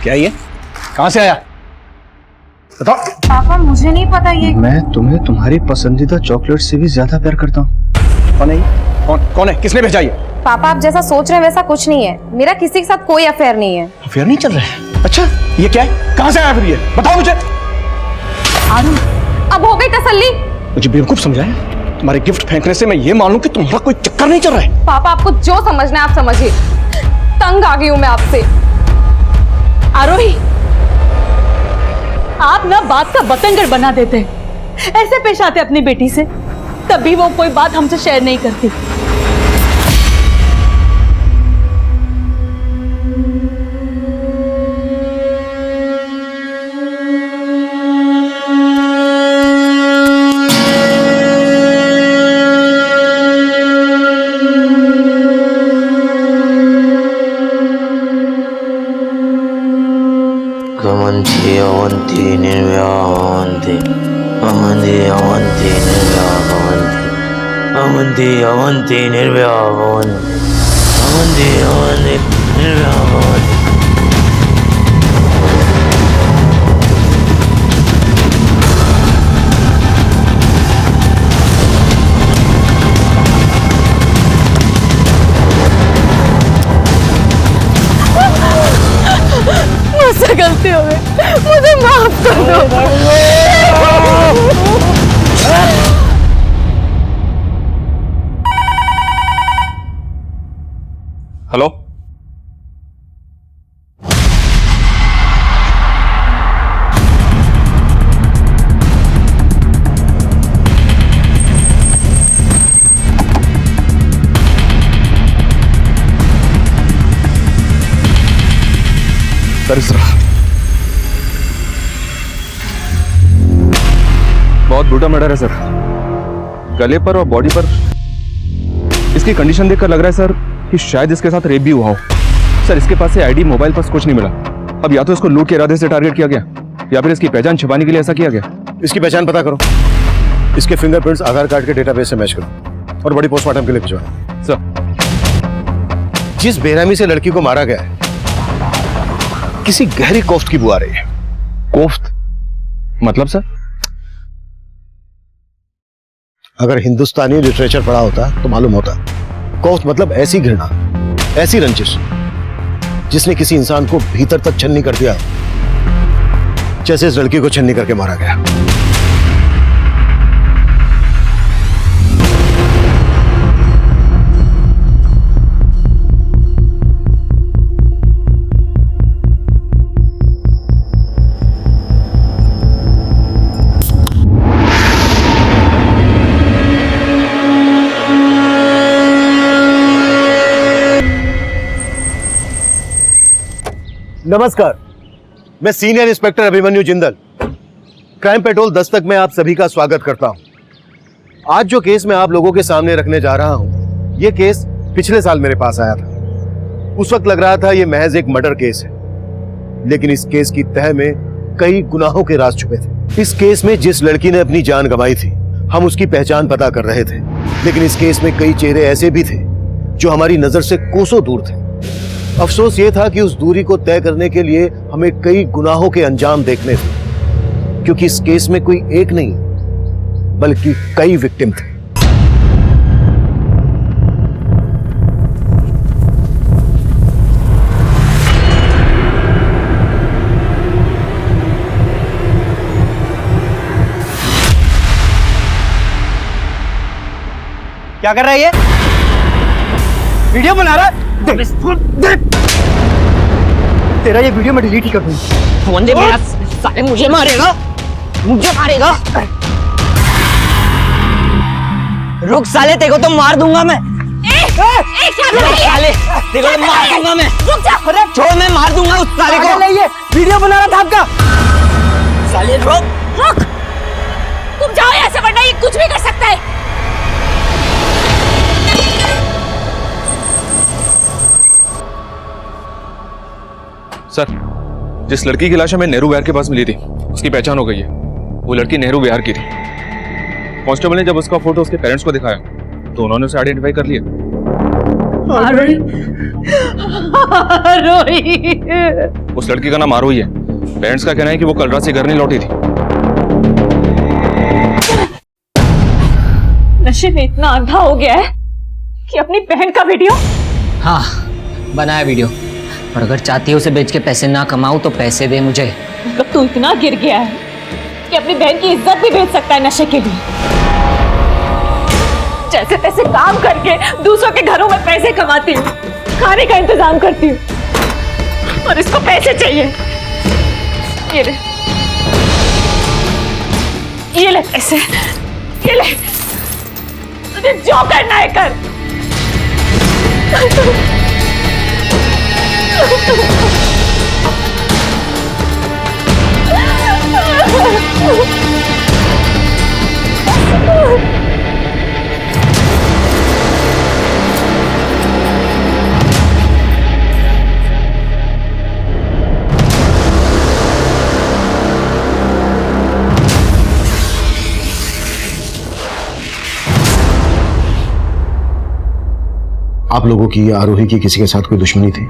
क्या ये? कहां से आया? बताओ। पापा मुझे नहीं पता ये। मैं तुम्हें तुम्हारी पसंदीदा चॉकलेट से भी ज्यादा प्यार करता हूँ। कौन है ये? कौन है? किसने भेजा ये? पापा आप जैसा सोच रहे हैं वैसा कुछ नहीं है। मेरा किसी के साथ कोई अफेयर नहीं है। अफेयर नहीं चल रहा है? अच्छा, ये क्या है? कहां से आया फिर ये? बताओ मुझे। आरू, अब हो गई तसल्ली? मुझे बेवकूफ समझा है? तुम्हारे गिफ्ट फेंकने से मैं ये मान लूं कि तुम्हारा कोई चक्कर नहीं चल रहा है। पापा आपको जो समझना है आप समझिए। तंग आ गई हूं मैं आपसे। आरोही, आप ना बात का बतंगड़ बना देते हैं। ऐसे पेश आते अपनी बेटी से, तब भी वो कोई बात हमसे शेयर नहीं करती। Avanti nirvyanti, avanti avanti nirvyanti, avanti avanti nirvyanti, avanti avanti nirvyanti. मुझसे गलती हो गई, मुझे माफ कर दो। हेलो, सर इस तरह बहुत ब्रूटल मर्डर है सर। गले पर और बॉडी पर इसकी कंडीशन देखकर लग रहा है सर कि शायद इसके साथ रेप भी हुआ हो। सर इसके पास से आईडी, मोबाइल, पर्स कुछ नहीं मिला। अब या तो इसको लूट के इरादे से टारगेट किया गया या फिर इसकी पहचान छिपाने के लिए ऐसा किया गया। इसकी पहचान पता करो, इसके फिंगरप्रिंट्स आधार कार्ड के डेटाबेस से मैच करो और बड़ी पोस्टमार्टम के लिए भिजवाओ। सर जिस बेरहमी से लड़की को मारा गया है, किसी गहरी कोफ्त की बू आ रही है। कोफ्त मतलब सर? अगर हिंदुस्तानी लिटरेचर पढ़ा होता तो मालूम होता। कोफ्त मतलब ऐसी घृणा, ऐसी रंजिश जिसने किसी इंसान को भीतर तक छन्नी कर दिया, जैसे इस लड़की को छन्नी करके मारा गया। नमस्कार, मैं senior inspector Abhimanyu Jindal, crime petrol Dastak में आप सभी का स्वागत करता हूं। आज जो केस मैं आप लोगों के सामने रखने जा रहा हूं, यह केस पिछले साल मेरे पास आया था। उस वक्त लग रहा था यह महज एक मर्डर केस है, लेकिन इस केस की तह में कई गुनाहों के राज छुपे थे। इस केस में जिस लड़की ने अपनी जान गंवाई थी, हम उसकी पहचान पता कर रहे थे, लेकिन इस केस में कई चेहरे ऐसे भी थे जो हमारी नजर से कोसों दूर थे। अफसोस ये था कि उस दूरी को तय करने के लिए हमें कई गुनाहों के अंजाम देखने थे, क्योंकि इस केस में कोई एक नहीं बल्कि कई विक्टिम थे। क्या कर रहा है ये? वीडियो बना रहा है? तेरा ये वीडियो मैं डिलीट ही कर दूंगा। फोन दे मेरा, साले मुझे मारेगा, मुझे मारेगा। रुक साले, तेरे को तो मार दूंगा मैं। साले तेरे को तो मार दूंगा मैं। रुक जा, छोड़, मैं मार दूंगा उस साले को। ये वीडियो बना रहा था आपका। साले रुक, रुक, तुम जाओ यहाँ से वरना ये कुछ भी कर सकता है। सर, जिस लड़की की लाश हमें नेहरू विहार के पास मिली थी, उसकी पहचान हो गई है। वो लड़की नेहरू विहार की थी। कांस्टेबल ने जब उसका फोटो उसके पेरेंट्स को दिखाया तो उन्होंने उसे आइडेंटिफाई कर लिया। आरोही। उस लड़की का नाम आरोही है। पेरेंट्स का कहना है कि वो कल रात से घर नहीं लौटी थी। नशे में इतना अंधा हो गया है कि अपनी बहन का वीडियो। हाँ बनाया वीडियो, और अगर चाहती है उसे बेच के पैसे ना कमाऊं तो पैसे दे मुझे। मतलब तू इतना गिर गया है कि अपनी बहन की इज्जत भी बेच सकता है नशे के लिए। जैसे तैसे काम करके दूसरों के घरों में पैसे कमाती हूँ, खाने का इंतजाम करती हूँ, और इसको पैसे चाहिए। ये ले पैसे, ये ले, तुझे जो करना है कर। आप लोगों की आरोही की किसी के साथ कोई दुश्मनी थी?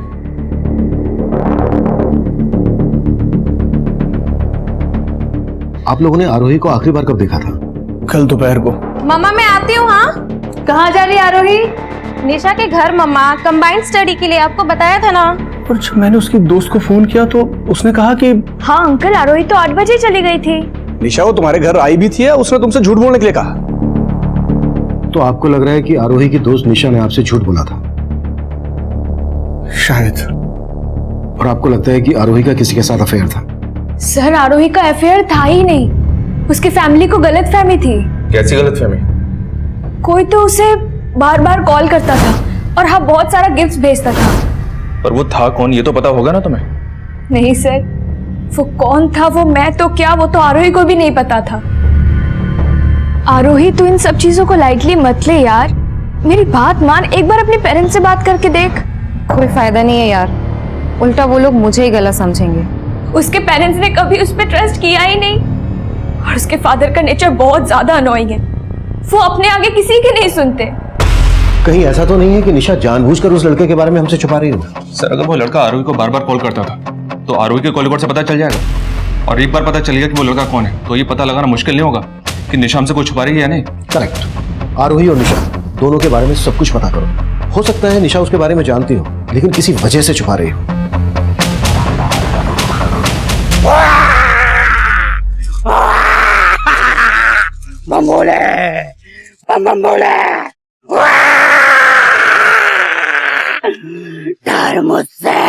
आप लोगों ने आरोही को आखिरी बार कब देखा था? कल दोपहर को। मम्मा मैं आती हूँ। हाँ कहाँ जा रही है आरोही? निशा के घर मम्मा, कंबाइंड स्टडी के लिए, आपको बताया था ना। और जब मैंने उसकी दोस्त को फोन किया तो उसने कहा कि हाँ अंकल, आरोही तो 8 बजे चली गई थी। निशा वो तुम्हारे घर आई भी थी या उसने तुमसे झूठ बोलने के लिए कहा? तो आपको लग रहा है कि आरोही की दोस्त निशा ने आपसे झूठ बोला था? शायद। और आपको लगता है कि आरोही का किसी के साथ अफेयर था? सर आरोही का अफेयर था ही नहीं, उसकी फैमिली को गलतफहमी थी। कैसी गलतफहमी? कोई तो उसे बार बार कॉल करता था और हाँ बहुत सारा गिफ्ट्स भेजता था। पर वो था कौन ये तो पता होगा ना तुम्हें? नहीं सर, वो कौन था वो मैं तो क्या, वो तो आरोही को भी नहीं पता था। आरोही तू इन सब चीजों को लाइटली मत ले यार, मेरी बात मान, एक बार अपने पेरेंट्स से बात करके देख। कोई फायदा नहीं है यार, उल्टा वो लोग मुझे ही गलत समझेंगे। उसके पेरेंट्स ने कभी उस पर ट्रस्ट किया ही नहीं, और उसके फादर का नेचर बहुत ज्यादा अनोइंग है, वो अपने आगे किसी की नहीं सुनते। कहीं ऐसा तो नहीं है कि निशा जानबूझकर उस लड़के के बारे में हमसे छुपा रही हो? सर अगर वो लड़का आरोही को बार बार कॉल करता था तो आरोही के कॉल रिकॉर्ड से पता चल जाएगा, और एक बार पता चल गया कि वो लड़का कौन है तो ये पता लगाना मुश्किल नहीं होगा कि निशा हमसे कुछ छुपा रही है या नहीं। करेक्ट। आरोही और निशा दोनों के बारे में सब कुछ पता करो। हो सकता है निशा उसके बारे में जानती हो लेकिन किसी वजह से छुपा रही हो। बम्बोले, बम्बोले, डर मुझसे।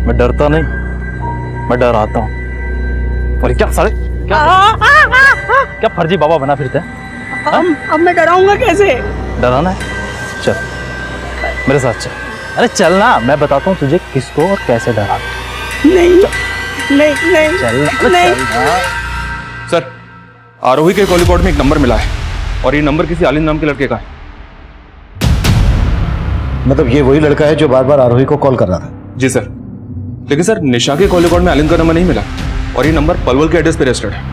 मैं डरता नहीं, मैं डराता हूँ। और क्या साले क्या फर्जी बाबा बना फिरते हैं? अब मैं डराऊंगा कैसे? डराना है? चल मेरे साथ चल। अरे चल ना, मैं बताता हूँ तुझे किसको और कैसे डराना। नहीं नहीं नहीं चल नहीं। चल ना। सर आरोही के कॉल रिकॉर्ड में एक नंबर मिला है और ये नंबर किसी आलिंद नाम के लड़के का है। मतलब ये वही लड़का है जो बार बार आरोही को कॉल कर रहा था? जी सर, लेकिन सर निशा के कॉल रिकॉर्ड में आलिंद का नंबर नहीं मिला और ये नंबर पलवल के एड्रेस पे रजिस्टर्ड है।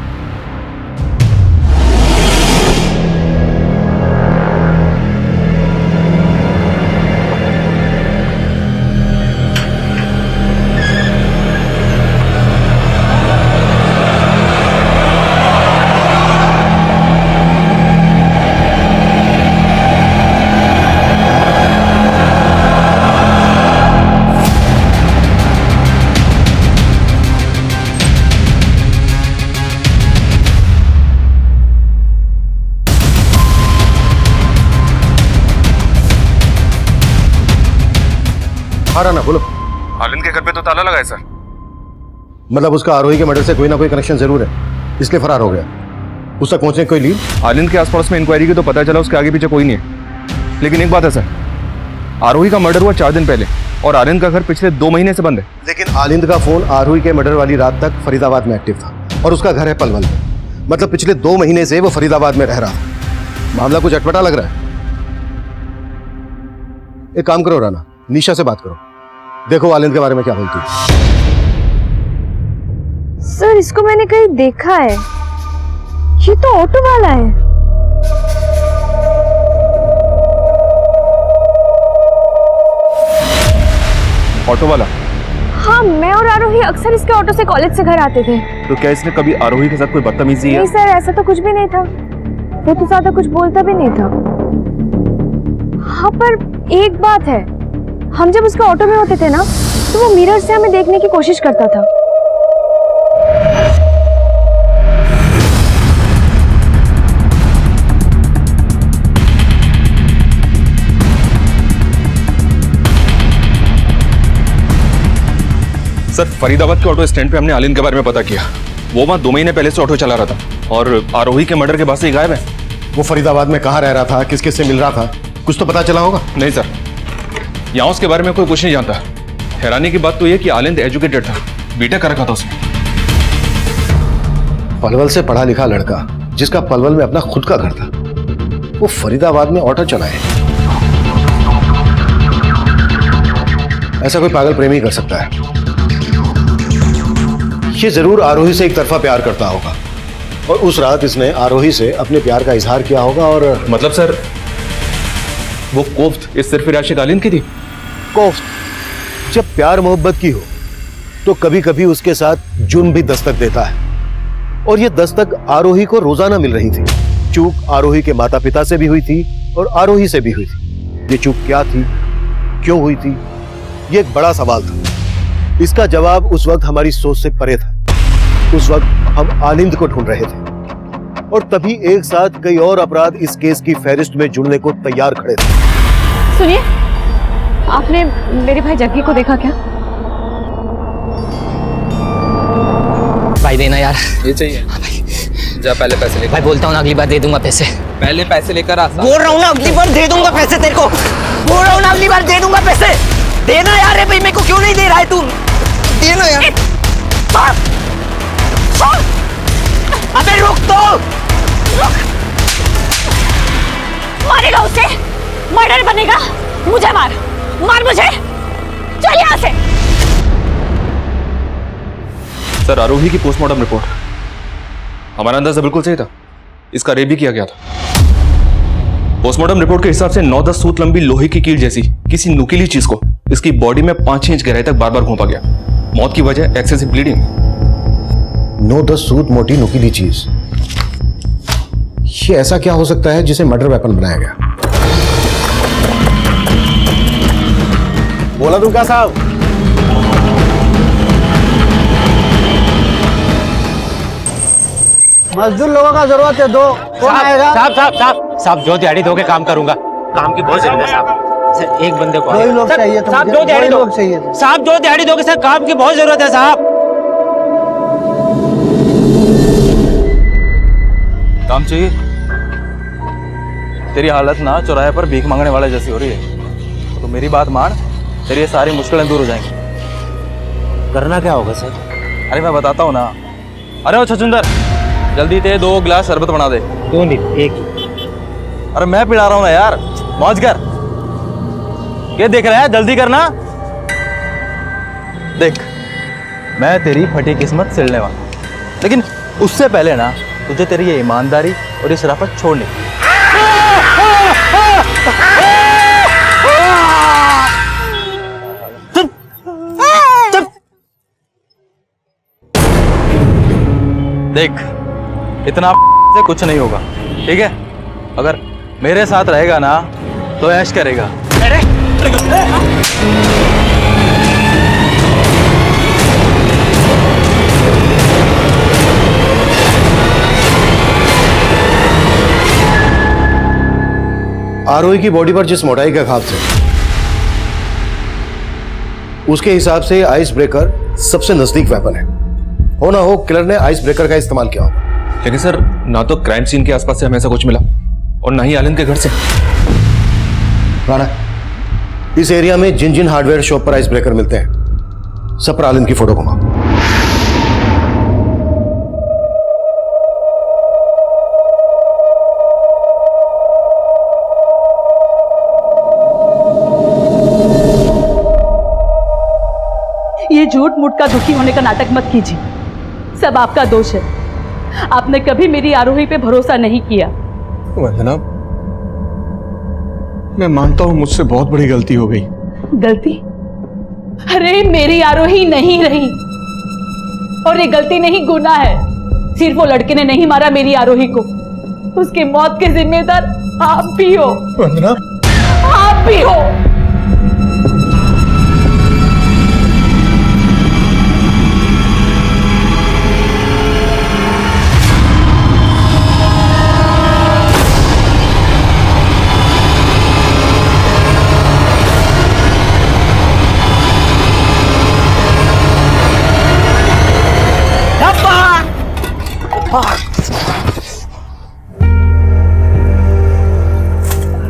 ना बोलो। आलिंद के घर पे तो ताला लगा है सर। मतलब उसका आरोही के मर्डर से कोई ना कोई कनेक्शन जरूर है, इसलिए फरार हो गया। उस तक पहुंचने की कोई लीड? आलिंद के आसपास में इंक्वायरी की तो पता चला उसके आगे पीछे कोई नहीं है, लेकिन एक बात है सर, आरोही का मर्डर हुआ 4 दिन पहले और आलिंद का घर पिछले 2 महीने से बंद है। लेकिन आलिंद का फोन आरोही के मर्डर वाली रात तक फरीदाबाद में एक्टिव था और उसका घर है पलवल में। मतलब पिछले 2 महीने से वो फरीदाबाद में रह रहा था। मामला कुछ अटपटा लग रहा है। एक काम करो राना, निशा से बात करो, देखो आलिंद के बारे में क्या बोलती है। सर इसको मैंने कहीं देखा है, ये तो ऑटो वाला है। ऑटो वाला? हाँ, मैं और आरोही अक्सर इसके ऑटो से कॉलेज से घर आते थे। तो क्या इसने कभी आरोही के साथ कोई बदतमीजी नहीं सर, ऐसा तो कुछ भी नहीं था। वो तो ज्यादा कुछ बोलता भी नहीं था। हाँ, पर एक बात है, हम जब उसके ऑटो में होते थे ना, तो वो मिरर से हमें देखने की कोशिश करता था। सर, फरीदाबाद के ऑटो स्टैंड पे हमने आलिन के बारे में पता किया। वो वहाँ 2 महीने पहले से ऑटो चला रहा था और आरोही के मर्डर के बाद से ही गायब है। वो फरीदाबाद में कहाँ रह रहा था, किस किस से मिल रहा था, कुछ तो पता चला होगा? नहीं सर, यहाँ उसके बारे में कोई कुछ नहीं जानता। हैरानी की बात तो यह कि आलिंद एजुकेटेड था, बीटेक कर रखा था उसने। पलवल से पढ़ा लिखा लड़का जिसका पलवल में अपना खुद का घर था, वो फरीदाबाद में ऑटो चलाए। ऐसा कोई पागल प्रेमी कर सकता है। ये जरूर आरोही से एक तरफा प्यार करता होगा और उस रात इसने आरोही से अपने प्यार का इजहार किया होगा। और मतलब सर, वो कोफ्त इस सिर्फ आशिक आलिंद की थी? कोफ्त जब प्यार मोहब्बत की हो तो कभी कभी उसके साथ जुर्म भी दस्तक देता है, और ये दस्तक आरोही को रोजाना मिल रही थी। चूक आरोही के माता पिता से भी हुई थी और आरोही से भी हुई थी। ये चूक क्या थी, क्यों हुई थी, ये एक बड़ा सवाल था। इसका जवाब उस वक्त हमारी सोच से परे था। उस वक्त हम आलिंद को ढूंढ रहे थे और तभी एक साथ कई और अपराध इस केस की फहरिस्त में जुड़ने को तैयार खड़े थे। सुनिए, आपने मेरे भाई जग्गी को देखा क्या? भाई देना यार। ये चाहिए? जा पहले पैसे लेकर। भाई बोलता हूँ ना, अगली बार दे दूंगा पैसे। पहले पैसे लेकर आ। बोल रहा हूँ ना, अगली बार दे दूंगा पैसे तेरे को। बोल रहा हूँ ना, अगली बार दे दूंगा पैसे। देना यार। है भाई, मेरे को क्यों नहीं दे रहा है तू? देना यार। अबे रुक तो, रुक। मारेगा उसे, मर्डर बनेगा। मुझे मार, मार मुझे। चल यहाँ से। सर, आरोही की पोस्टमार्टम रिपोर्ट, हमारा अंदाजा बिल्कुल सही था। इसका रेप भी किया गया था। पोस्टमार्टम रिपोर्ट के हिसाब से 9-10 सूत लंबी लोहे की कील जैसी किसी नुकीली चीज को इसकी बॉडी में 5-6 इंच गहराई तक बार बार घोंपा गया। मौत की वजह एक्सेसिव ब्लीडिंग। 9-10 सूत मोटी नुकीली चीज, ये ऐसा क्या हो सकता है जिसे मर्डर वेपन बनाया गया? बोला दूंगा साहब। मजदूर लोगों का जरूरत है, दो। कौन आएगा? साहब साहब साहब साहब, जो दिहाड़ी दो के काम करूंगा। काम की बहुत जरूरत है साहब। सर, एक बंदे को दो ही लोग चाहिए थे साहब, मुझे, दो दिहाड़ी दो ही दो लोग चाहिए थे। साहब, जो दिहाड़ी दोगे सर, काम की बहुत जरूरत है साहब। काम चाहिए? तेरी हालत ना चौराहे पर भीख मांगने वाले जैसी हो रही है, तो मेरी बात मान, तेरी ये सारी मुश्किलें दूर हो जाएंगी। करना क्या होगा सर? अरे मैं बताता हूँ ना। अरे ओ छछुंदर, जल्दी ते 2 गिलास शरबत बना दे। 2 नहीं, 1। अरे मैं पिला रहा हूँ ना यार, मौज कर। ये देख रहा है, जल्दी करना। देख, मैं तेरी फटी किस्मत सिलने वाला, लेकिन उससे पहले ना तुझे तेरी ये ईमानदारी और ये शराफत छोड़नी। देख, इतना से कुछ नहीं होगा, ठीक है? अगर मेरे साथ रहेगा ना तो ऐश करेगा। आरोही की बॉडी पर जिस मोटाई के घाव थे, उसके हिसाब से आइस ब्रेकर सबसे नजदीक वेपन है। हो ना हो किलर ने आइस ब्रेकर का इस्तेमाल किया होगा। लेकिन सर, ना तो क्राइम सीन के आसपास से हमें ऐसा कुछ मिला और ना ही आलिंद के घर से। राणा, इस एरिया में जिन जिन हार्डवेयर शॉप पर आइस ब्रेकर मिलते हैं, सब पर आलिंद की फोटो घुमाओ। ये झूठ मूठ का दुखी होने का नाटक मत कीजिए, सब आपका दोष है। आपने कभी मेरी आरोही पे भरोसा नहीं किया। वंदना, मैं मानता हूं मुझसे बहुत बड़ी गलती हो गई। गलती? अरे मेरी आरोही नहीं रही, और ये गलती नहीं गुनाह है। सिर्फ वो लड़के ने नहीं मारा मेरी आरोही को, उसकी मौत के जिम्मेदार आप भी हो। वंदना, आप भी हो।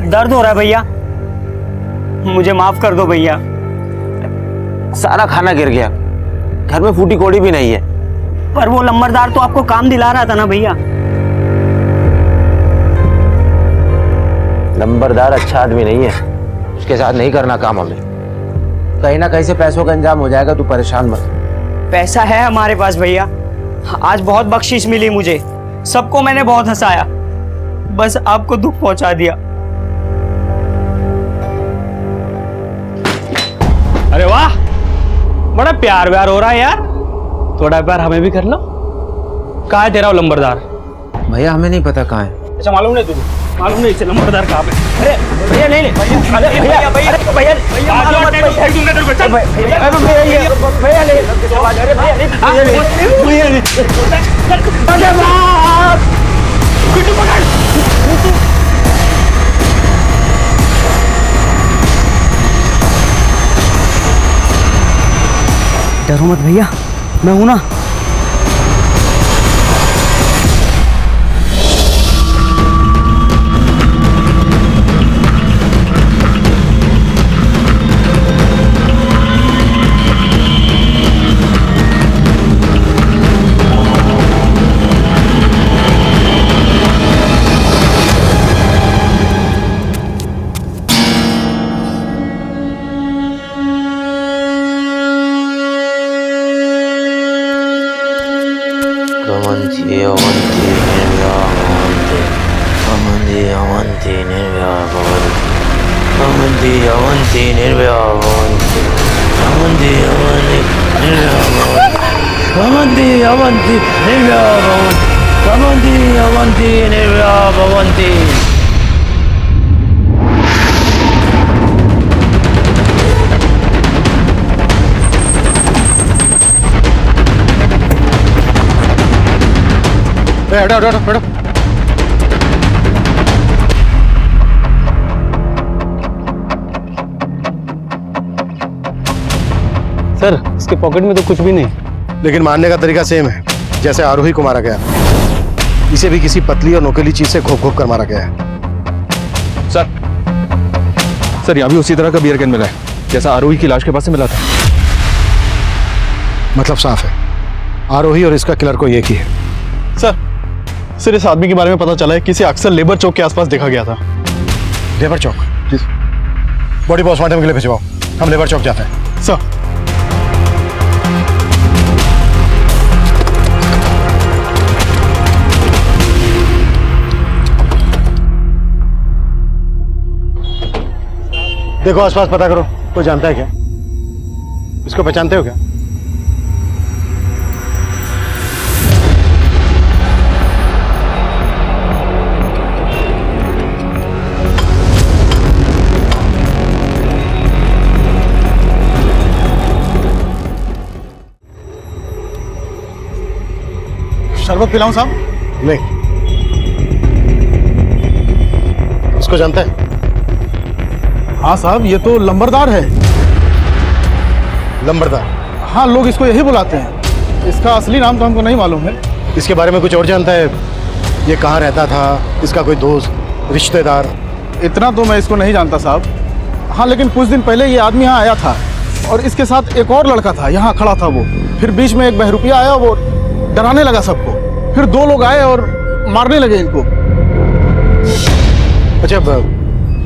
दर्द हो रहा है भैया, मुझे माफ कर दो भैया। सारा खाना गिर गया, घर में फूटी कोड़ी भी नहीं है। पर वो लंबरदार तो आपको काम दिला रहा था ना भैया। नंबरदार अच्छा आदमी नहीं है, उसके साथ नहीं करना काम हमें। कहीं ना कहीं से पैसों का इंतजाम हो जाएगा, तू परेशान मत। पैसा है हमारे पास भैया, आज बहुत बख्शिश मिली मुझे, सबको मैंने बहुत हंसाया, बस आपको दुख पहुंचा दिया। अरे वाह, बड़ा प्यार व्यार हो रहा है यार, थोड़ा प्यार हमें भी कर लो। कहाँ है तेरा वो लंबरदार? भैया हमें नहीं पता कहाँ है। अच्छा, मालूम नहीं तुझे? मालूम नहीं इसे लंबरदार कहाँ पे? अरे भैया नहीं नहीं भैया, भैया भैया भैया भैया भैया मालूम मत भैया डरो मत भैया, मैं हूं ना। हटो हटो हटो। सर, इसके पॉकेट में तो कुछ भी नहीं, लेकिन मारने का तरीका सेम है जैसे आरोही को मारा गया। इसे भी किसी पतली और नोकीली चीज से घोप घोप कर मारा गया है। सर यहाँ भी उसी तरह का बियर कैन मिला है जैसा आरोही की लाश के पास से मिला था। मतलब साफ है, आरोही और इसका किलर कोई एक ही है। सर इस आदमी के बारे में पता चला है कि इसे अक्सर लेबर चौक के आसपास देखा गया था। लेबर चौक? बॉडी पोस्टमार्टम के लिए भिजवाओ, हम लेबर चौक जाते हैं। सर देखो आसपास पता करो, कोई जानता है क्या? इसको पहचानते हो क्या? शरबत पिलाऊं साहब? नहीं। इसको जानता है? हाँ साहब, ये तो लंबरदार है। लंबरदार? हाँ, लोग इसको यही बुलाते हैं, इसका असली नाम तो हमको नहीं मालूम है। इसके बारे में कुछ और जानता है? ये कहाँ रहता था, इसका कोई दोस्त रिश्तेदार? इतना तो मैं इसको नहीं जानता साहब। हाँ, लेकिन कुछ दिन पहले ये आदमी यहाँ आया था और इसके साथ एक और लड़का था, यहाँ खड़ा था वो। फिर बीच में एक बहरूपिया आया, वो डराने लगा सबको। फिर दो लोग आए और मारने लगे इनको। अच्छा,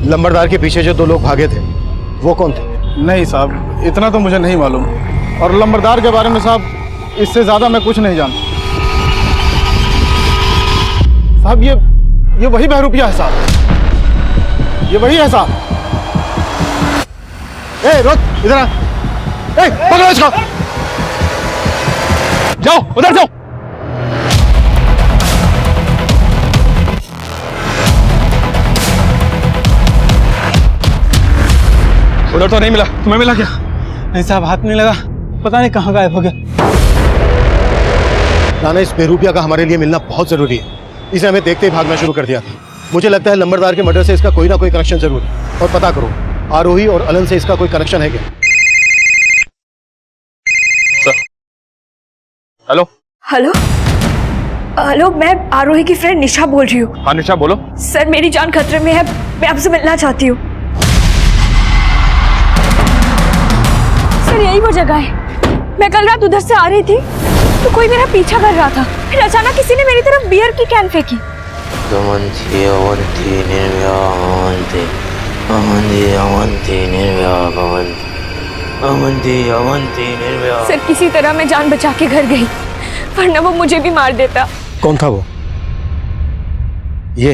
लंबरदार के पीछे जो दो लोग भागे थे वो कौन थे? नहीं साहब, इतना तो मुझे नहीं मालूम। और लंबरदार के बारे में साहब इससे ज़्यादा मैं कुछ नहीं जानता। साहब ये वही बहरूपिया है साहब, ये वही है साहब। ए रोक, इधर आ। पकड़ो इसको। जाओ उधर जाओ। उधर तो नहीं मिला, तुम्हें मिला क्या? नहीं साहब, हाथ नहीं लगा, पता नहीं कहाँ गायब हो गया। राणा, इस बेरूपिया का हमारे लिए मिलना बहुत जरूरी है। इसे हमें देखते ही भागना शुरू कर दिया था। मुझे लगता है लंबरदार के मर्डर से इसका कोई ना कोई कनेक्शन जरूर है। और पता करो, आरोही और अलन से इसका कोई कनेक्शन है क्या? हेलो हेलो हेलो, मैं आरोही की फ्रेंड निशा बोल रही हूँ। हाँ निशा बोलो। सर, मेरी जान खतरे में है, मैं आपसे मिलना चाहती हूँ। सर, यही वो जगह है। मैं कल रात उधर से आ रही थी तो कोई मेरा पीछा कर रहा था। फिर अचानक किसी ने मेरी तरफ बियर की कैन फेंकी। सर, किसी तरह मैं जान बचा के घर गई, वरना वो मुझे भी मार देता। कौन था वो? ये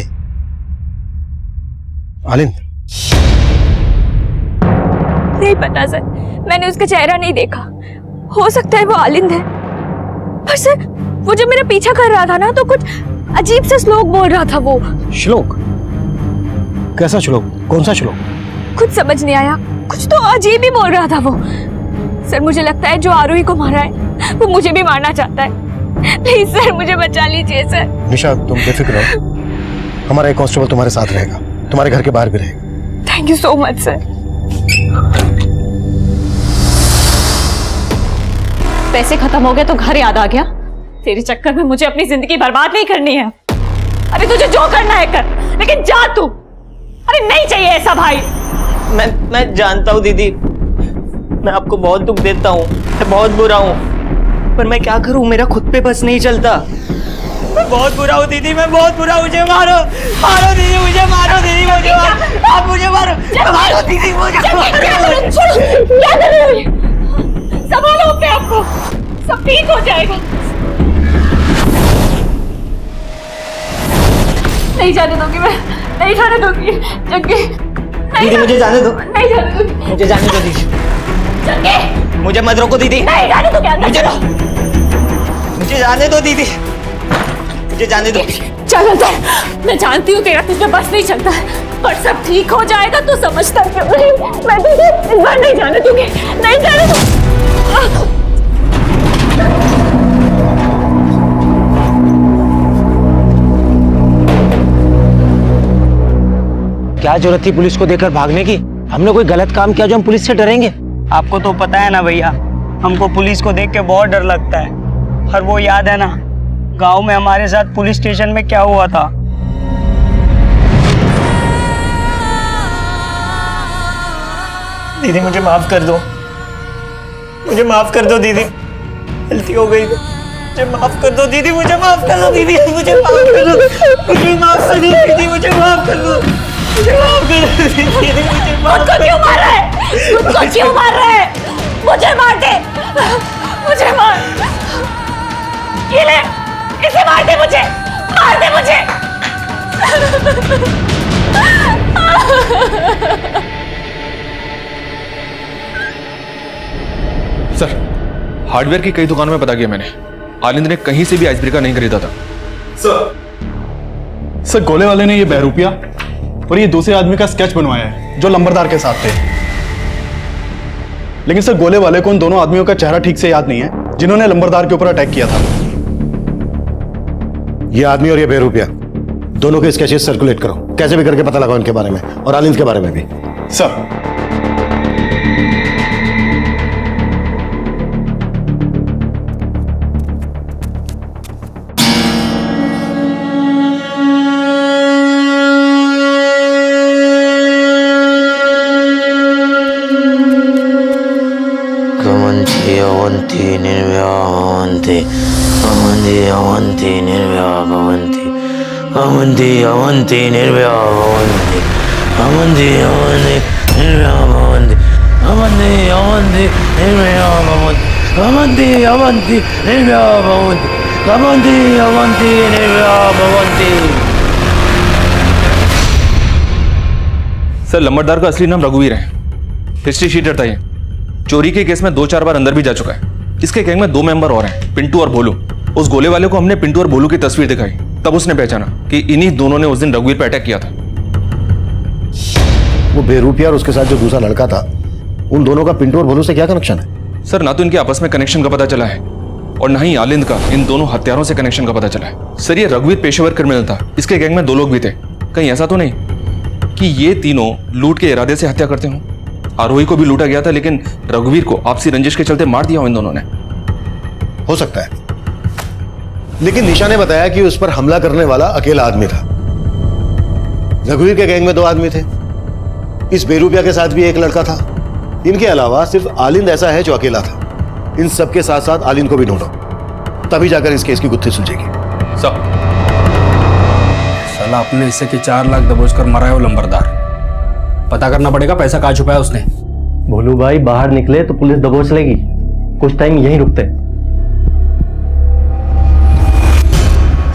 आलिंद? नहीं पता सर, मैंने उसका चेहरा नहीं देखा। हो सकता है वो आलिंद है, पर सर वो जब मेरा पीछा कर रहा था ना तो कुछ अजीब सा श्लोक बोल रहा था। वो श्लोक? कैसा श्लोक? कौन सा श्लोक? कुछ समझ नहीं आया, कुछ तो अजीब ही बोल रहा था वो। सर, मुझे लगता है जो आरोही को मारा है वो मुझे भी मारना चाहता है। प्लीज सर, मुझे बचा लीजिए सर। निशा, तुम बेफिक्र रहो, हमारा एक कांस्टेबल तुम्हारे साथ रहेगा, तुम्हारे घर के बाहर भी रहेगा। Thank you so much sir. पैसे खत्म हो गए तो घर याद आ गया। तेरे चक्कर में मुझे अपनी जिंदगी बर्बाद नहीं करनी है। अरे तुझे जो करना है कर, लेकिन जा तू। अरे नहीं चाहिए ऐसा भाई। मैं जानता हूँ दीदी, मैं आपको बहुत दुख देता हूँ, मैं बहुत बुरा हूँ, पर मैं क्या करूँ, मेरा खुद पे बस नहीं चलता। मैं बहुत बुरा हूँ दीदी, मैं बहुत बुरा हूँ। मुझे मारो, मारो दीदी, मुझे मारो दीदी, मुझे मारो, आप मुझे मारो, मारो दीदी, मुझे क्या कर रहे हो? संभालो अपने आप को, सब ठीक हो जाएगा। नहीं जाने दूंगी मैं, नहीं जाने दूंगी जग्गी। दीदी मुझे जाने दो, नहीं जाने दूंगी, मुझे जाने दो दीदी, जग्गी मुझे मत रोको दीदी, नहीं जाने दूंगी अंदर। मुझे जाने दो दीदी, मुझे जाने दो। चलो तो, मैं जानती हूँ तेरा तुझे बस नहीं चलता है, पर सब ठीक हो जाएगा तो समझता क्यों नहीं? मैं तुझे इस बार नहीं जाने दूंगी, नहीं जाने दूंगी। क्या जरूरत थी पुलिस को देकर भागने की? हमने कोई गलत काम किया जो हम पुलिस से डरेंगे? आपको तो पता है ना भैया, हमको पुलिस को देख के बहुत डर लगता है। और वो याद है ना गांव में हमारे साथ पुलिस स्टेशन में क्या हुआ था? दीदी मुझे माफ कर दो, मुझे माफ कर दो दीदी, गलती हो गई, मुझे माफ कर दो दीदी, मुझे माफ कर दो दीदी, मुझे माफ कर दो, मुझे माफ कर दो दीदी, मुझे माफ कर दो, मुझे माफ कर दो दीदी, मुझे माफ कर दो। क्यों मार रहा है? मुझको क्यों मार रहा है? मुझे मार दे, मुझे मार, ये ले, इसे मार दे, मुझे मार दे, मुझे। सर, हार्डवेयर की कई दुकानों में पता किया मैंने, आनंद ने कहीं से भी आइस ब्रेकर नहीं खरीदा था। सर गोले वाले ने ये बहरूपिया और ये दूसरे आदमी का स्केच बनवाया है जो लंबरदार के साथ थे। लेकिन सर गोले वाले को उन दोनों आदमियों का चेहरा ठीक से याद नहीं है जिन्होंने लंबरदार के ऊपर अटैक किया था। ये आदमी और ये बेरूपिया दोनों के स्केचेस सर्कुलेट करो, कैसे भी करके पता लगाओ इनके बारे में और आलिंद के बारे में भी। Sir Avanti, avanti, nirvya bhavanti. Avanti, avanti, nirvya bhavanti. Avanti, avanti, nirvya bhavanti. Avanti, avanti, nirvya bhavanti. Avanti, avanti, nirvya bhavanti. Sir, लंबरदार का असली नाम रघुवीर है। हिस्ट्री शीट रहता है, चोरी के केस में 2-4 बार अंदर भी जा चुका है। इसके गैंग में 2 मेंबर और हैं, पिंटू और भोलू। उस गोले वाले को हमने पिंटू और भोलू की तस्वीर दिखाई, तब उसने पहचाना कि इन्हीं दोनों ने उस दिन रघुवीर पर अटैक किया था। वो बेरूपिया और उसके साथ जो दूसरा लड़का था, उन दोनों का पिंटू और भोलू से क्या कनेक्शन है? सर, ना तो इनके आपस में कनेक्शन का पता चला है और ना ही आलिंद का इन दोनों हत्यारों से कनेक्शन का पता चला है। सर, ये रघुवीर पेशेवर क्रिमिनल था। इसके गैंग में 2 लोग भी थे। कहीं ऐसा तो नहीं कि ये तीनों लूट के इरादे से हत्या करते हों? आरोही को भी लूटा गया था, लेकिन रघुवीर को आपसी रंजिश के चलते मार दिया हो इन दोनों ने। हो सकता है, लेकिन निशा ने बताया कि उस पर हमला करने वाला अकेला आदमी था। रघुवीर के गैंग में 2 आदमी थे। इस बेरूपिया के साथ भी एक लड़का था। इनके अलावा सिर्फ आलिंद ऐसा है जो अकेला था। इन सबके साथ साथ आलिंद को भी ढूंढो, तभी जाकर इस केस की गुत्थी सुलझेगी। सब साला अपने हिस्से के 4 लाख दबोच कर मरा है वो लंबरदार। पता करना पड़ेगा पैसा कहाँ छुपाया उसने। भोलू भाई बाहर निकले तो पुलिस दबोच लेगी, कुछ टाइम यहीं रुकते।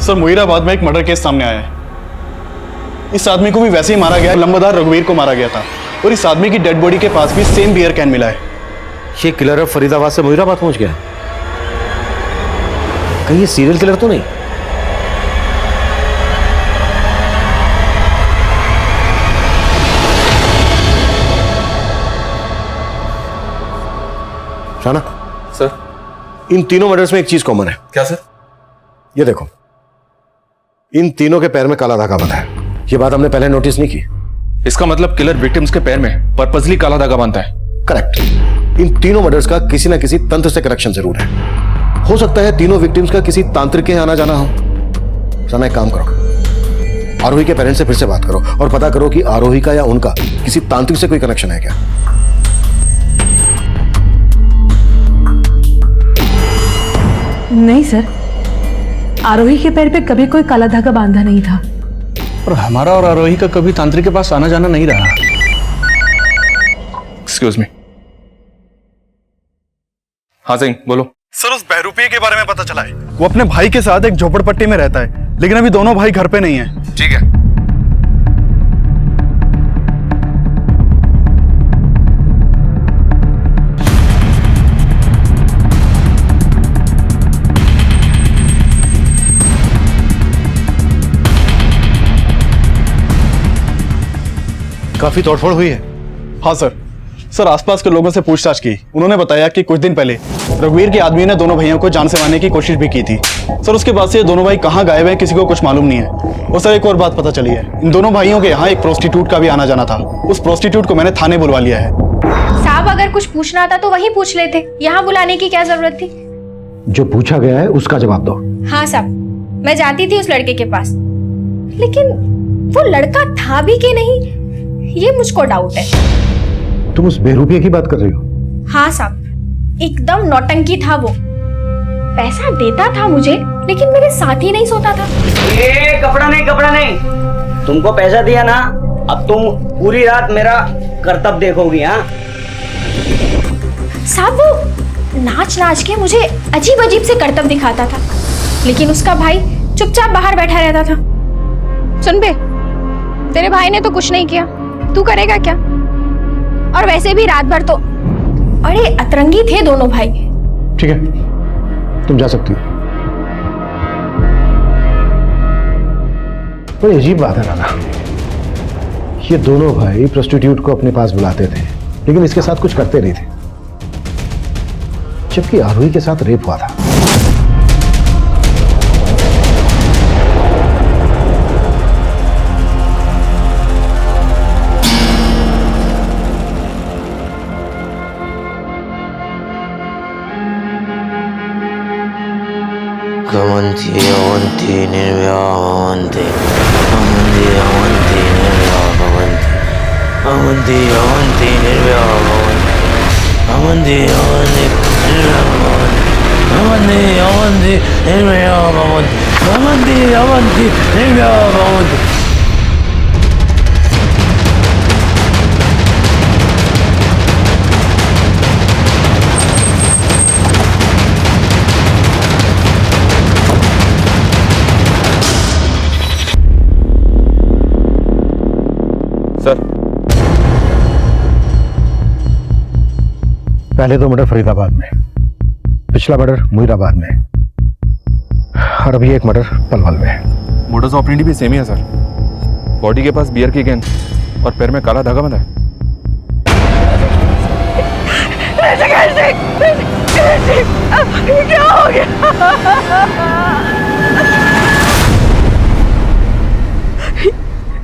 सर, मुहीराबाद में एक मर्डर केस सामने आया है। इस आदमी को भी वैसे ही मारा गया है, लंबरदार रघुवीर को मारा गया था, और इस आदमी की डेड बॉडी के पास भी सेम बियर कैन मिला है। ये किलर अब फरीदाबाद से मुहीराबाद पहुंच गया। कहीं ये सीरियल किलर तो नहीं? राणा सर, इन तीनों मर्डर्स में एक चीज कॉमन है। क्या सर? ये देखो, इन तीनों के पैर में काला धागा बंधा है। ये बात हमने पहले नोटिस नहीं की। इसका मतलब किलर विक्टिम्स के पैर में पर्पसली काला धागा बांधता है। करेक्ट। इन तीनों मर्डर्स का किसी ना किसी तंत्र से कनेक्शन जरूर है। हो सकता है तीनों विक्टिम्स का किसी तांत्रिक के यहाँ आना जाना हो। सना, एक काम करो, आरोही के पेरेंट्स से फिर से बात करो और पता करो कि आरोही का या उनका किसी तांत्रिक से कोई कनेक्शन है क्या। नहीं सर, आरोही के पैर पे कभी कोई काला धागा बांधा नहीं था। और हमारा और आरोही का कभी तांत्रिक के पास आना जाना नहीं रहा। Excuse me. हाँ सिंह, बोलो। सर, उस बहरूपिये के बारे में पता चला है। वो अपने भाई के साथ एक झोपड़पट्टी में रहता है, लेकिन अभी दोनों भाई घर पे नहीं है। ठीक है। काफी तोड़फोड़ हुई है। हाँ सर, आसपास के लोगों से पूछताछ की। उन्होंने बताया कि कुछ दिन पहले रघुवीर के आदमी ने दोनों भाइयों को जान से मारने की कोशिश भी की थी। सर, उसके बाद से ये दोनों भाई कहाँ गायब हैं किसी को कुछ मालूम नहीं है। और सर, एक और बात पता चली है, इन दोनों भाइयों के यहाँ एक प्रोस्टिट्यूट का भी आना जाना था। उस प्रोस्टिट्यूट को मैंने थाने बुलवा लिया है। साहब, अगर कुछ पूछना था तो वहीं पूछ लेते, यहाँ बुलाने की क्या जरूरत थी? जो पूछा गया है उसका जवाब दो। हाँ साहब, मैं जाती थी उस लड़के के पास, लेकिन वो लड़का था भी कि नहीं ये मुझको डाउट है। तुम उस बेरूपिये की बात कर रही हो? हाँ साहब, एकदम नौटंकी था वो। पैसा देता था मुझे, लेकिन मेरे साथ ही नहीं सोता था। ए, कपड़ा नहीं, तुमको पैसा दिया ना, अब तुम पूरी रात मेरा कर्तव्य देखोगी। हाँ साहब, वो नाच नाच के मुझे अजीब अजीब से कर्तव्य दिखाता था, लेकिन उसका भाई चुपचाप बाहर बैठा रहता था। सुन बे, तेरे भाई ने तो कुछ नहीं किया, तू करेगा क्या? और वैसे भी रात भर तो अरे अतरंगी थे दोनों भाई। ठीक है, तुम जा सकती हो। बड़ी अजीब बात है राणा, ये दोनों भाई प्रोस्टिट्यूट को अपने पास बुलाते थे, लेकिन इसके साथ कुछ करते नहीं थे, जबकि आरोही के साथ रेप हुआ था। Amanti, amanti, nirvya, amanti, amanti, amanti, nirvya, amanti, amanti, amanti, nirvya, amanti, amanti, nirvya, amanti, amanti, nirvya, amanti, amanti, nirvya, amanti. पहले तो मर्डर फरीदाबाद में, पिछला मर्डर मुहीराबाद में, और अभी एक मर्डर पलवल में। मोडस ऑपरेंडी भी सेम ही है सर। बॉडी के पास बियर की गेंद और पैर में काला धागा बंधा है। क्या हो गया?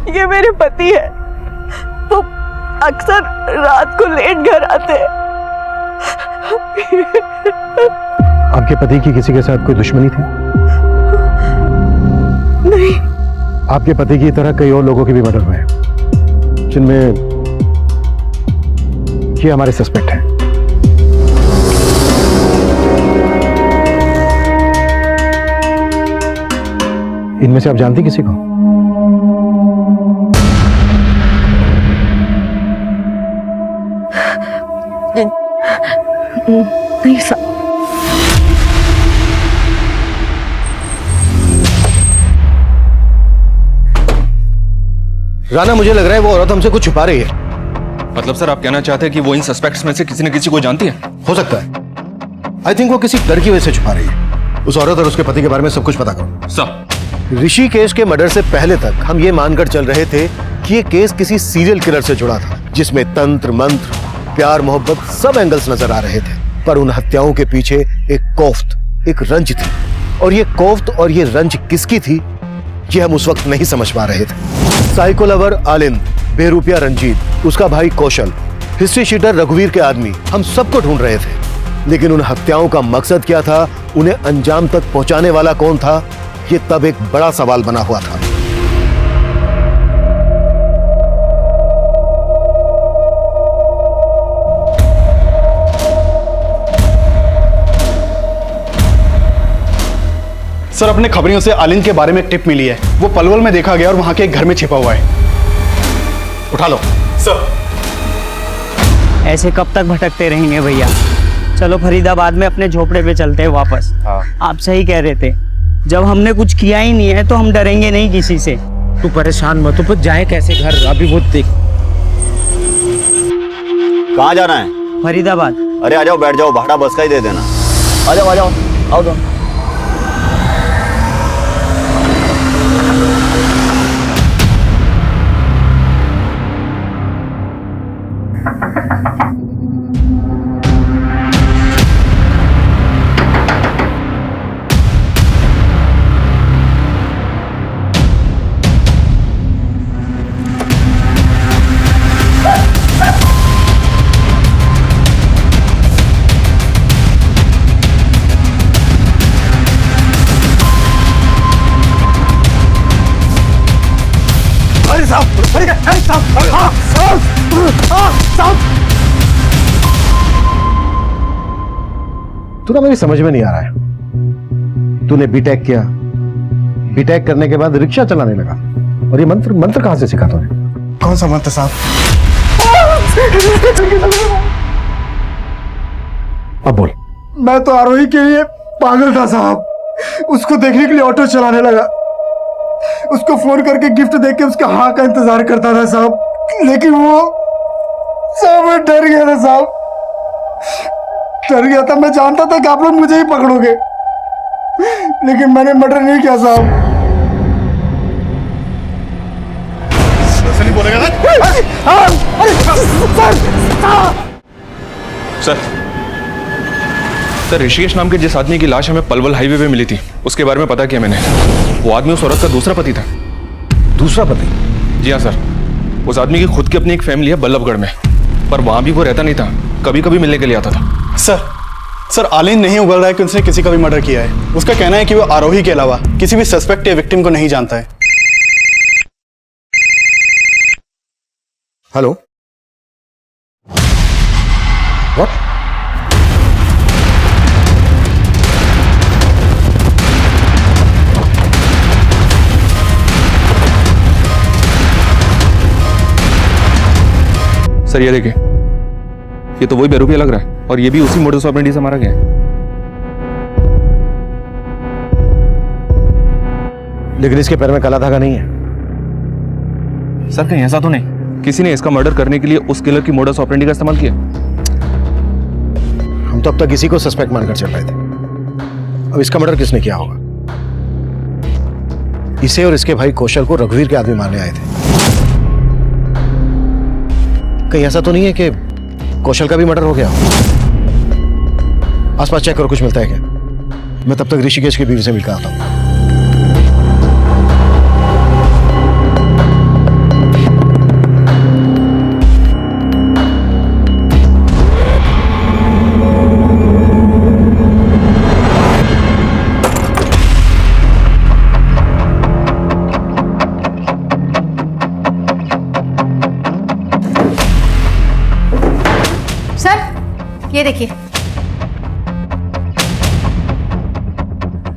ये मेरे पति है, वो अक्सर रात को लेट घर आते हैं। आपके पति की किसी के साथ कोई दुश्मनी थी? नहीं। आपके पति की तरह कई और लोगों के भी मर्डर हुए हैं, जिनमें ये हमारे सस्पेक्ट हैं। इनमें से आप जानती किसी को? नहीं सर। राना, मुझे लग रहा है वो औरत हमसे कुछ छुपा रही है। मतलब सर आप कहना चाहते हैं कि वो इन सस्पेक्ट्स में से किसी न किसी को जानती है? हो सकता है। आई थिंक वो किसी डर की वजह से छुपा रही है। उस औरत और उसके पति के बारे में सब कुछ पता करो। सर, ऋषिकेश के मर्डर से पहले तक हम ये मानकर चल रहे थे कि ये केस किसी सीरियल किलर से जुड़ा था, जिसमें तंत्र मंत्र, प्यार मोहब्बत सब एंगल्स नजर आ रहे थे। पर उन हत्याओं के पीछे एक कोफ्त, एक रंज थी, और ये कोफ्त और ये रंज किसकी थी ये हम उस वक्त नहीं समझ पा रहे थे। साइको लवर आलिंद, बेरूपिया रंजीत, उसका भाई कौशल, हिस्ट्री शीटर रघुवीर के आदमी, हम सबको ढूंढ रहे थे। लेकिन उन हत्याओं का मकसद क्या था, उन्हें अंजाम तक पहुंचाने वाला कौन था, ये तब एक बड़ा सवाल बना हुआ था। सर, अपने खबरियों से आलिंद के बारे में एक टिप मिली है। वो पलवल में देखा गया और वहां के एक घर में छिपा हुआ है। उठा लो। सर, ऐसे कब तक भटकते रहेंगे भैया? चलो फरीदाबाद में अपने झोपड़े पे चलते हैं वापस। आप सही कह रहे थे, जब हमने कुछ किया ही नहीं है तो हम डरेंगे नहीं किसी से। तू परेशान मत हो, जाए कैसे घर? अभी वो देख। कहाँ जाना है? फरीदाबाद। अरे आ जाओ, बैठ जाओ, भाड़ा बस का ही दे देना। आ जाओ आ जाओ, आओ तो। तू ना मेरी समझ में नहीं आ रहा है। तूने बीटेक किया, बीटेक करने के बाद रिक्शा चलाने लगा, और ये मंत्र मंत्र कहां से सीखा तूने? कौन सा मंत्र साहब? अब बोल। मैं तो आरोही के लिए पागल था साहब। उसको देखने के लिए ऑटो चलाने लगा, उसको फोन करके गिफ्ट देके के उसका हाँ का इंतजार करता था साहब। लेकिन वो साहब, मैं डर गया था साहब, डर गया था। मैं जानता था कि आप लोग मुझे ही पकड़ोगे, लेकिन मैंने मर्डर नहीं किया साहब। नहीं बोलेगा ना? सर, ऋषिकेश नाम के जिस आदमी की लाश हमें पलवल हाईवे पे मिली थी, उसके बारे में पता किया मैंने। वो आदमी उस औरत का दूसरा पति था। दूसरा पति? जी हाँ सर। उस आदमी की खुद की अपनी एक फैमिली है बल्लभगढ़ में, पर वहां भी वो रहता नहीं था, कभी कभी मिलने के लिए आता था। सर, आलिंद नहीं उगल रहा है कि उसने किसी का भी मर्डर किया है। उसका कहना है कि वो आरोही के अलावा किसी भी सस्पेक्ट या विक्टिम को नहीं जानता है। Hello, what? सर ये देखिए, ये तो वही बेरूपिया लग रहा है, और ये भी उसी मोडस ऑपरेंडी से मारा गया है। लेकिन इसके पैर में काला धागा नहीं है। सर कहीं ऐसा तो नहीं किसी ने इसका मर्डर करने के लिए उस किलर की मोडस ऑपरेंडी का इस्तेमाल किया? हम तो अब तक इसी को सस्पेक्ट मानकर चल रहे थे। अब इसका मर्डर किसने किया होगा? इसे और इसके भाई कौशल को रघुवीर के आदमी मारने आए थे। कहीं ऐसा तो नहीं है कि कौशल का भी मर्डर हो गया? आसपास चेक करो, कुछ मिलता है क्या? मैं तब तक ऋषिकेश की बीवी से मिलकर आता हूं। ये देखिए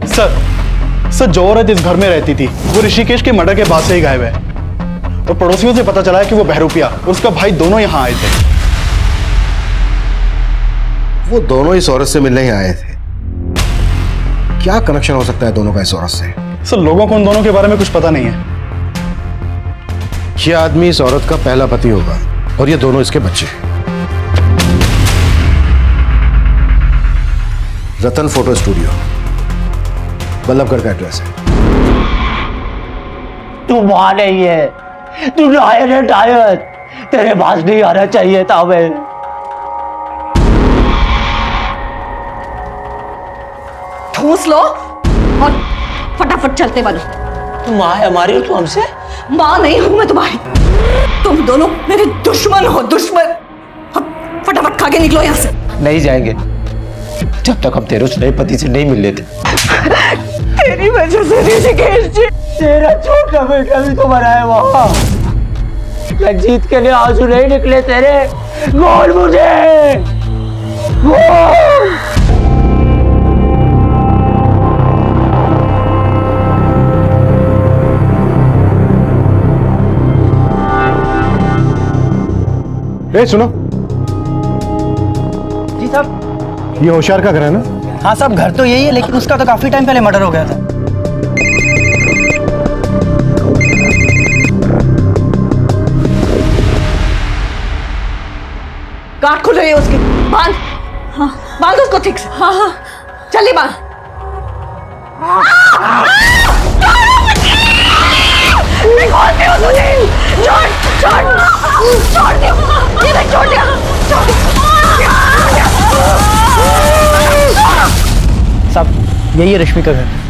सर जो औरत इस घर में रहती थी वो ऋषिकेश के मर्डर के बाद से ही गायब है, और पड़ोसियों से पता चला है कि वो बहरूपिया और उसका भाई दोनों यहाँ आए थे। वो दोनों इस औरत से मिलने ही आए थे। क्या कनेक्शन हो सकता है दोनों का इस औरत से? सर लोगों को उन दोनों के बारे में कुछ पता नहीं है। ये आदमी इस औरत का पहला पति होगा और ये दोनों इसके बच्चे। रतन फोटो स्टूडियो, बल्लभगढ़ का एड्रेस है। तू मां नहीं है, तू लायर है टायर। तेरे पास नहीं आना चाहिए था। मैं ठूस लो और फटाफट चलते बनो। तू मां है हमारी और तू हमसे? मां नहीं हूं मैं तुम्हारी। तुम दोनों मेरे दुश्मन हो, दुश्मन। फटाफट खा के निकलो यहाँ से। नहीं जाएंगे जब तक हम तेरे उस नए पति से नहीं मिल लेते। तेरी वजह से ऋषिकेश जी, तेरा छोटा बेटा भी तो मरा है वहां। रंजीत के लिए आंसू नहीं निकले तेरे। बोल मुझे, बोल। ए सुनो जी साहब। ये होशियार का घर है ना? हाँ साहब, घर तो यही है, लेकिन उसका तो काफी टाइम पहले मर्डर हो गया था। गांठ खुल रही है उसकी। बांध, हाँ बांध उसको ठीक से। हाँ हाँ जल्दी बांध। मैं खोलती हूँ तुझे। छोड़ छोड़ छोड़ दिया, ये देख छोड़ दिया, छोड़ दिया। साहब यही है रश्मि का घर।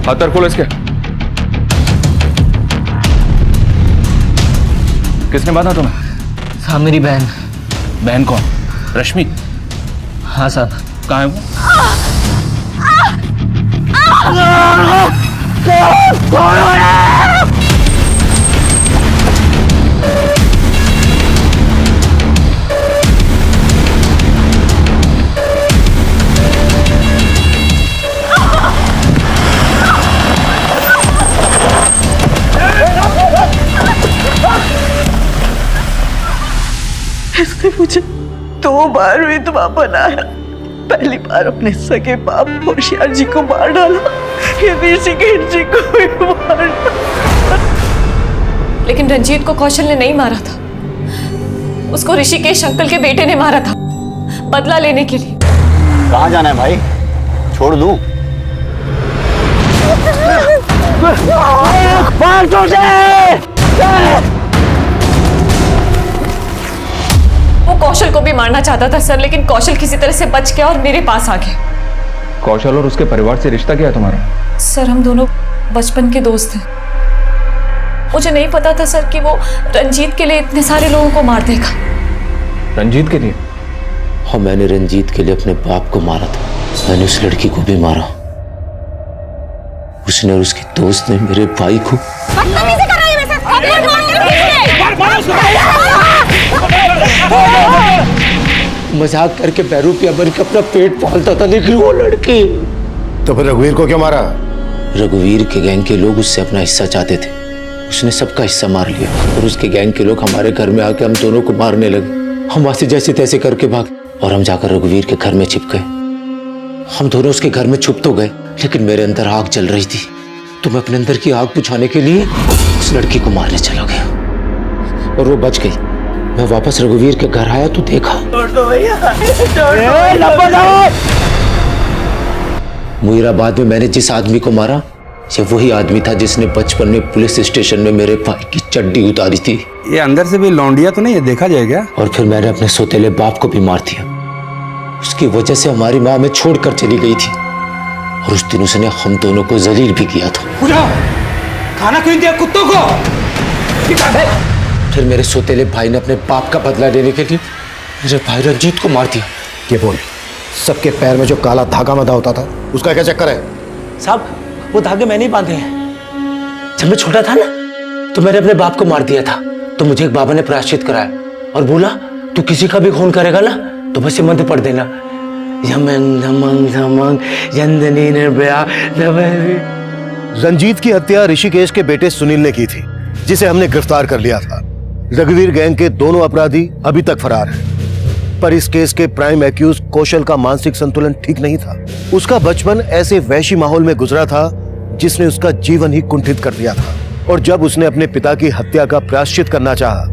हाथ खोलो इसके। किसने बांधा तुम्हें? हाँ मेरी बहन। बहन कौन? रश्मि? हाँ साहब। कहाँ है वो? इसने मुझे 2 बार विधवा बनाया। पहली बार अपने सगे बाप होशियार जी को मार डाला, फिर ऋषिकेश जी को भी मार डाला। लेकिन रंजीत को कौशल ने नहीं मारा था, उसको ऋषिकेश अंकल के बेटे ने मारा था, बदला लेने के लिए। कहाँ जाना है भाई? छोड़ दूं? वो कौशल को भी मारना चाहता था सर, लेकिन कौशल किसी तरह से बच गया और मेरे पास आ गया। कौशल और उसके परिवार से रिश्ता क्या है तुम्हारा? सर हम दोनों बचपन के दोस्त हैं। मुझे नहीं पता था सर कि वो रंजीत के लिए इतने सारे लोगों को मार देगा। रंजीत के लिए? हाँ, मैंने रंजीत के लिए अपने बाप को मारा था। मैंने उस लड़की को भी मारा। उसने और उसके दोस्त ने मेरे भाई को मजाक करके पैरों पे अमर के अपना पेट पालता था, लेकिन वो लड़की। तो फिर रघुवीर को क्यों मारा? रघुवीर के गैंग के लोग उससे अपना हिस्सा चाहते थे। उसने सबका हिस्सा मार लिया और उसके गैंग के लोग हमारे घर में आके हम दोनों को मारने लगे। हम वहां से जैसे तैसे करके भागे और हम जाकर रघुवीर के घर में छिप गए। हम दोनों उसके घर में छुप तो गए, लेकिन मेरे अंदर आग जल रही थी, तो मैं अपने अंदर की आग बुझाने के लिए उस लड़की को मारने चला गया और वो बच गई। मैं वापस रघुवीर के घर आया तो देखा मुईराबाद में मैंने जिस आदमी को मारा, ये वही आदमी था जिसने बचपन में पुलिस स्टेशन में मेरे भाई की चड्डी उतारी थी। ये अंदर से भी लौंडिया तो नहीं है, देखा जाएगा। और फिर मैंने अपने सौतेले बाप को भी मार दिया। उसकी वजह से हमारी माँ हमें छोड़कर चली गई थी और उस दिन उसने हम दोनों को जलील भी किया था। खाना क्यों दिया कुत्तों को? फिर मेरे सौतेले भाई ने अपने बाप का बदला लेने के लिए मेरे भाई रंजीत को मार दिया। ये बोल, सबके पैर में जो काला धागा बंधा होता था, उसका क्या चक्कर है? साहब, वो धागे मैंने ही बांधे हैं। जब मैं छोटा था ना, तो मैंने अपने बाप को मार दिया था, तो मुझे एक बाबा ने प्रायश्चित कराया और बोला तू किसी का भी खून करेगा ना तो बस ये मंत्र पढ़ देना, यमंग धमंग धमंग यंदनी निर्भया। रंजीत की हत्या ऋषिकेश के बेटे सुनील ने की थी, जिसे हमने गिरफ्तार कर लिया था। रघुवीर गैंग के दोनों अपराधी अभी तक फरार हैं, पर इस केस के प्राइम एक्यूज कौशल का मानसिक संतुलन ठीक नहीं था। उसका बचपन ऐसे वैशी माहौल में गुजरा था जिसने उसका जीवन ही कुंठित कर दिया था, और जब उसने अपने पिता की हत्या का प्रायश्चित करना चाहा,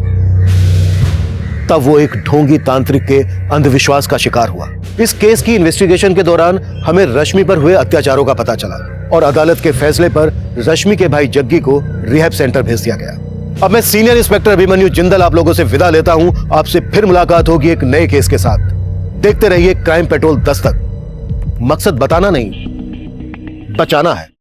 तब वो एक ढोंगी तांत्रिक के अंधविश्वास का शिकार हुआ। इस केस की इन्वेस्टिगेशन के दौरान हमें रश्मि पर हुए अत्याचारों का पता चला और अदालत के फैसले पर रश्मि के भाई जग्गी को रिहैब सेंटर भेज दिया गया। अब मैं सीनियर इंस्पेक्टर अभिमन्यु जिंदल आप लोगों से विदा लेता हूं। आपसे फिर मुलाकात होगी एक नए केस के साथ। देखते रहिए क्राइम पेट्रोल दस्तक। मकसद बताना नहीं, बचाना है।